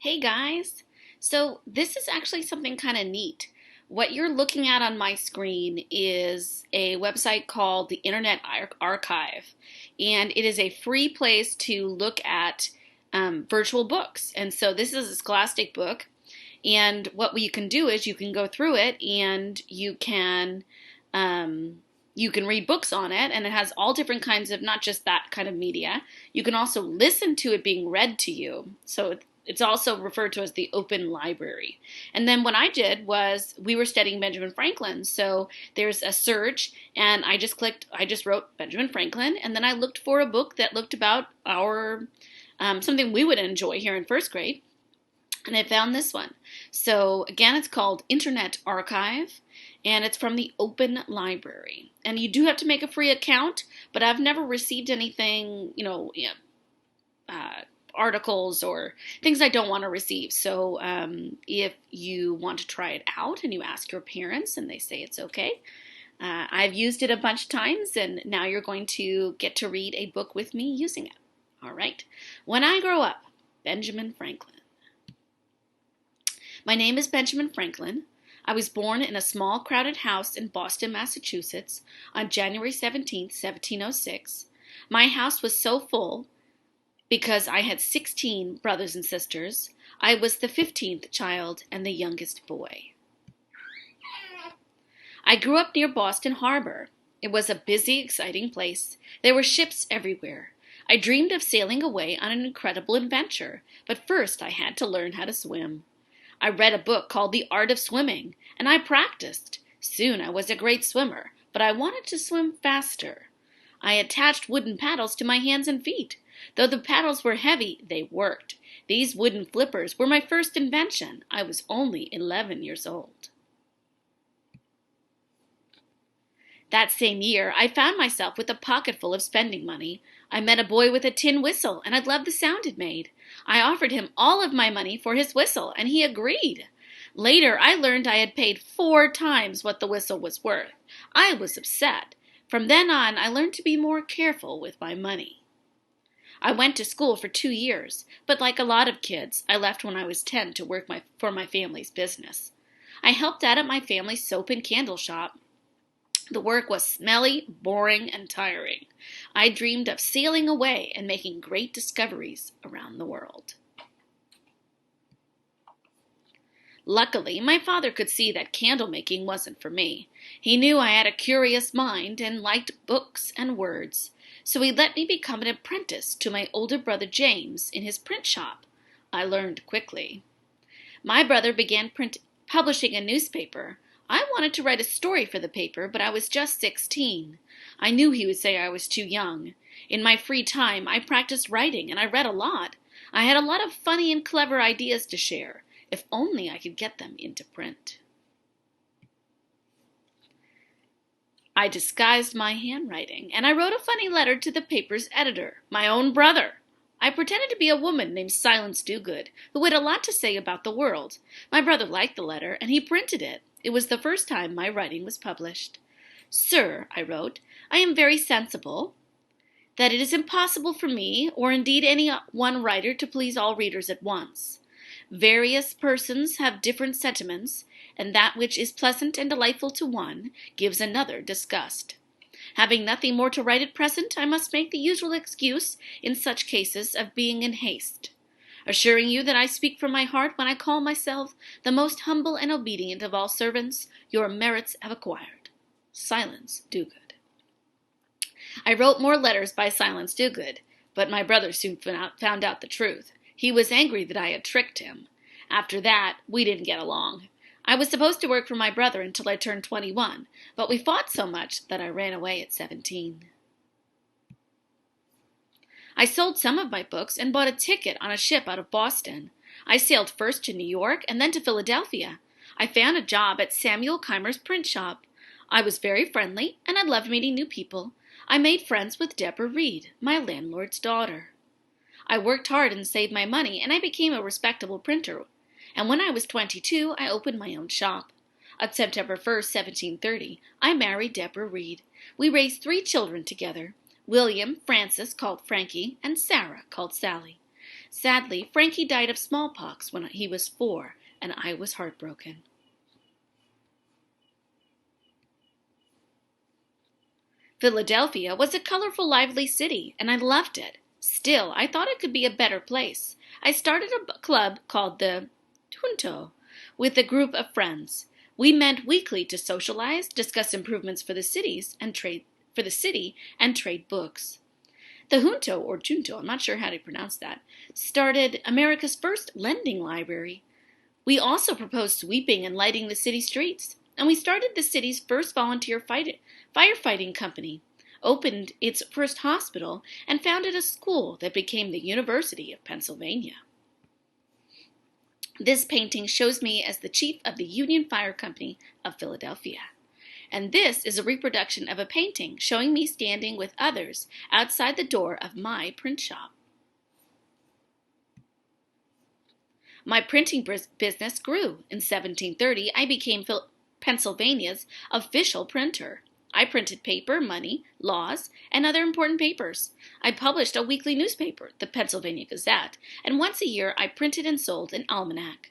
Hey guys! So, this is actually something kind of neat. What you're looking at on my screen is a website called the Internet Archive, and it is a free place to look at virtual books. And so, this is a Scholastic book, and what you can do is you can go through it and you can read books on it, and it has all different kinds of not just that kind of media. You can also listen to it being read to you. So it's also referred to as the open library. And then what I did was we were studying Benjamin Franklin. So there's a search, and I just wrote Benjamin Franklin, and then I looked for a book that looked about our something we would enjoy here in first grade. And I found this one. So again, it's called Internet Archive, and it's from the Open Library. And you do have to make a free account, but I've never received anything, articles or things I don't want to receive. So if you want to try it out and you ask your parents and they say it's okay, I've used it a bunch of times, and now you're going to get to read a book with me using it. All right. When I grow up, Benjamin Franklin. My name is Benjamin Franklin. I was born in a small, crowded house in Boston, Massachusetts on January 17th, 1706. My house was so full because I had 16 brothers and sisters. I was the 15th child and the youngest boy. I grew up near Boston Harbor. It was a busy, exciting place. There were ships everywhere. I dreamed of sailing away on an incredible adventure, but first I had to learn how to swim. I read a book called The Art of Swimming, and I practiced. Soon I was a great swimmer, but I wanted to swim faster. I attached wooden paddles to my hands and feet. Though the paddles were heavy, they worked. These wooden flippers were my first invention. I was only 11 years old. That same year, I found myself with a pocket full of spending money. I met a boy with a tin whistle, and I loved the sound it made. I offered him all of my money for his whistle, and he agreed. Later, I learned I had paid 4 times what the whistle was worth. I was upset. From then on, I learned to be more careful with my money. I went to school for 2 years, but like a lot of kids, I left when I was 10 to work for my family's business. I helped out at my family's soap and candle shop. The work was smelly, boring, and tiring. I dreamed of sailing away and making great discoveries around the world. Luckily, my father could see that candle making wasn't for me. He knew I had a curious mind and liked books and words, so he let me become an apprentice to my older brother James in his print shop. I learned quickly. My brother began publishing a newspaper. I wanted to write a story for the paper, but I was just 16. I knew he would say I was too young. In my free time, I practiced writing, and I read a lot. I had a lot of funny and clever ideas to share. If only I could get them into print. I disguised my handwriting, and I wrote a funny letter to the paper's editor, my own brother. I pretended to be a woman named Silence Dogood, who had a lot to say about the world. My brother liked the letter, and he printed it. It was the first time my writing was published. Sir, I wrote, I am very sensible that it is impossible for me, or indeed any one writer, to please all readers at once. Various persons have different sentiments, and that which is pleasant and delightful to one gives another disgust. Having nothing more to write at present, I must make the usual excuse in such cases of being in haste, assuring you that I speak from my heart when I call myself the most humble and obedient of all servants your merits have acquired. Silence Dogood. I wrote more letters by Silence Dogood, but my brother soon found out the truth. He was angry that I had tricked him. After that, we didn't get along. I was supposed to work for my brother until I turned 21, but we fought so much that I ran away at 17. I sold some of my books and bought a ticket on a ship out of Boston. I sailed first to New York and then to Philadelphia. I found a job at Samuel Keimer's print shop. I was very friendly, and I loved meeting new people. I made friends with Deborah Reed, my landlord's daughter. I worked hard and saved my money, and I became a respectable printer. And when I was 22, I opened my own shop. On September 1st, 1730, I married Deborah Reed. We raised 3 children together. William, Francis, called Frankie, and Sarah, called Sally. Sadly, Frankie died of smallpox when he was 4, and I was heartbroken. Philadelphia was a colorful, lively city, and I loved it. Still, I thought it could be a better place. I started a club called the Junto with a group of friends. We met weekly to socialize, discuss improvements for the city, and trade books. The Junto, I'm not sure how to pronounce that, started America's first lending library. We also proposed sweeping and lighting the city streets, and we started the city's first volunteer firefighting company, opened its first hospital, and founded a school that became the University of Pennsylvania. This painting shows me as the chief of the Union Fire Company of Philadelphia. And this is a reproduction of a painting showing me standing with others outside the door of my print shop. My printing business grew. In 1730, I became Pennsylvania's official printer. I printed paper, money, laws, and other important papers. I published a weekly newspaper, the Pennsylvania Gazette, and once a year I printed and sold an almanac.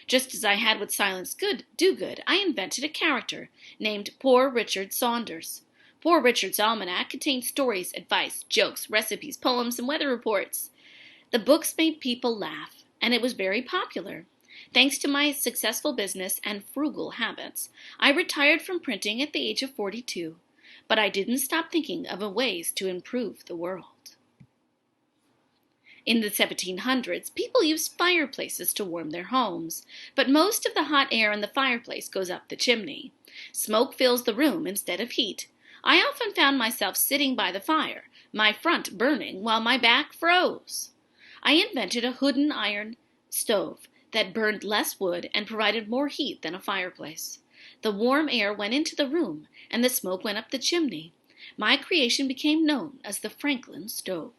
Just as I had with Silence Do-Good, I invented a character named Poor Richard Saunders. Poor Richard's almanac contained stories, advice, jokes, recipes, poems, and weather reports. The books made people laugh, and it was very popular. Thanks to my successful business and frugal habits, I retired from printing at the age of 42, but I didn't stop thinking of ways to improve the world. In the 1700s, people used fireplaces to warm their homes, but most of the hot air in the fireplace goes up the chimney. Smoke fills the room instead of heat. I often found myself sitting by the fire, my front burning while my back froze. I invented a wooden iron stove that burned less wood and provided more heat than a fireplace. The warm air went into the room, and the smoke went up the chimney. My creation became known as the Franklin stove.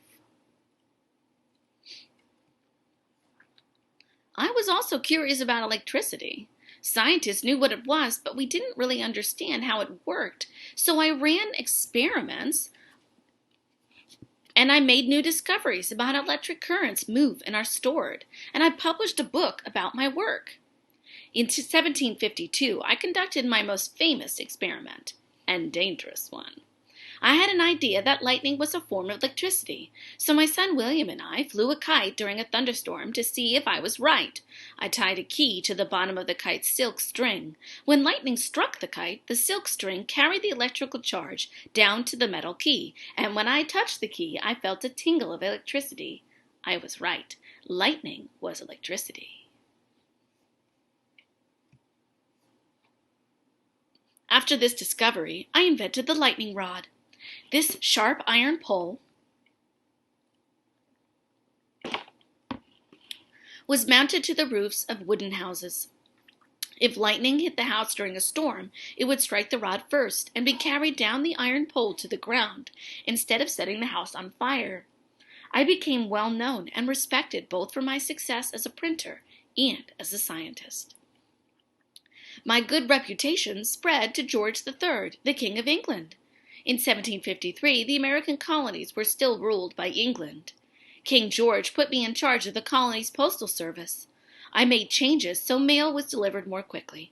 I was also curious about electricity. Scientists knew what it was, but we didn't really understand how it worked. So I ran experiments, and I made new discoveries about how electric currents move and are stored, and I published a book about my work. In 1752, I conducted my most famous experiment, and dangerous one. I had an idea that lightning was a form of electricity, so my son William and I flew a kite during a thunderstorm to see if I was right. I tied a key to the bottom of the kite's silk string. When lightning struck the kite, the silk string carried the electrical charge down to the metal key, and when I touched the key, I felt a tingle of electricity. I was right. Lightning was electricity. After this discovery, I invented the lightning rod. This sharp iron pole was mounted to the roofs of wooden houses. If lightning hit the house during a storm, it would strike the rod first and be carried down the iron pole to the ground, instead of setting the house on fire. I became well known and respected both for my success as a printer and as a scientist. My good reputation spread to George III, the King of England. In 1753, the American colonies were still ruled by England. King George put me in charge of the colony's postal service. I made changes so mail was delivered more quickly.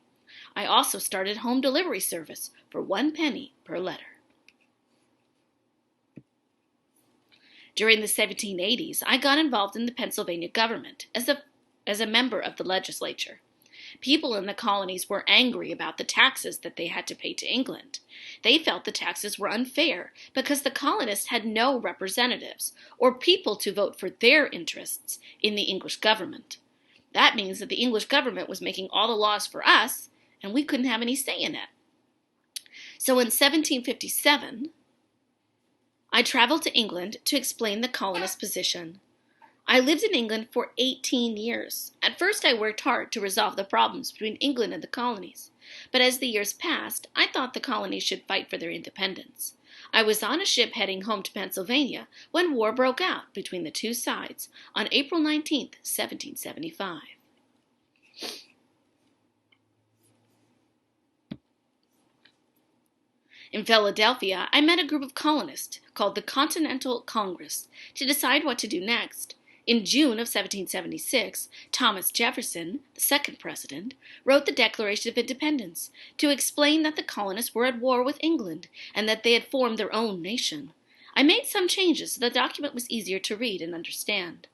I also started home delivery service for 1 penny per letter. During the 1780s, I got involved in the Pennsylvania government as a member of the legislature. People in the colonies were angry about the taxes that they had to pay to England. They felt the taxes were unfair because the colonists had no representatives or people to vote for their interests in the English government. That means that the English government was making all the laws for us, and we couldn't have any say in it. So in 1757, I traveled to England to explain the colonists' position. I lived in England for 18 years. At first, I worked hard to resolve the problems between England and the colonies. But as the years passed, I thought the colonies should fight for their independence. I was on a ship heading home to Pennsylvania when war broke out between the two sides on April 19, 1775. In Philadelphia, I met a group of colonists called the Continental Congress to decide what to do next. In June of 1776, Thomas Jefferson, the second president, wrote the Declaration of Independence to explain that the colonists were at war with England and that they had formed their own nation. I made some changes so the document was easier to read and understand.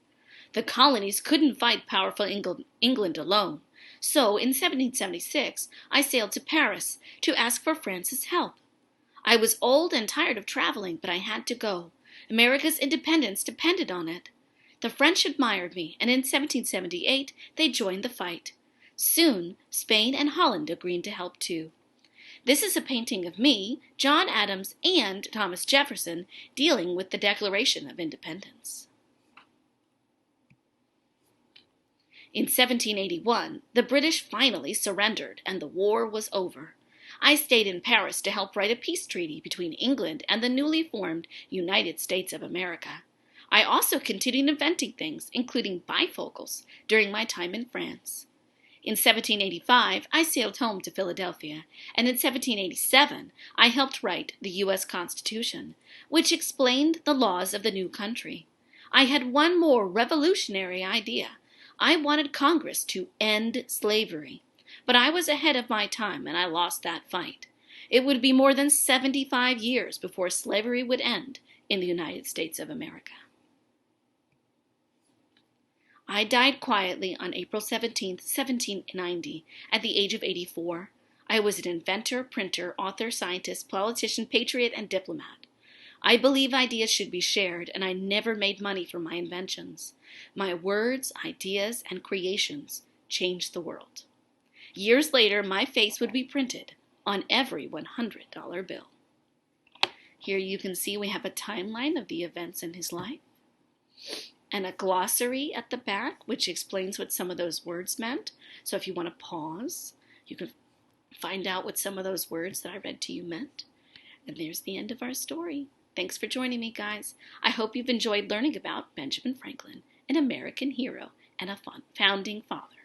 The colonies couldn't fight powerful England alone, so in 1776 I sailed to Paris to ask for France's help. I was old and tired of traveling, but I had to go. America's independence depended on it. The French admired me, and in 1778 they joined the fight. Soon, Spain and Holland agreed to help too. This is a painting of me, John Adams, and Thomas Jefferson dealing with the Declaration of Independence. In 1781, the British finally surrendered, and the war was over. I stayed in Paris to help write a peace treaty between England and the newly formed United States of America. I also continued inventing things, including bifocals, during my time in France. In 1785, I sailed home to Philadelphia, and in 1787, I helped write the U.S. Constitution, which explained the laws of the new country. I had one more revolutionary idea. I wanted Congress to end slavery, but I was ahead of my time, and I lost that fight. It would be more than 75 years before slavery would end in the United States of America. I died quietly on April 17, 1790, at the age of 84. I was an inventor, printer, author, scientist, politician, patriot, and diplomat. I believe ideas should be shared, and I never made money from my inventions. My words, ideas, and creations changed the world. Years later, my face would be printed on every $100 bill. Here you can see we have a timeline of the events in his life, and a glossary at the back, which explains what some of those words meant. So if you want to pause, you can find out what some of those words that I read to you meant. And there's the end of our story. Thanks for joining me, guys. I hope you've enjoyed learning about Benjamin Franklin, an American hero and a founding father.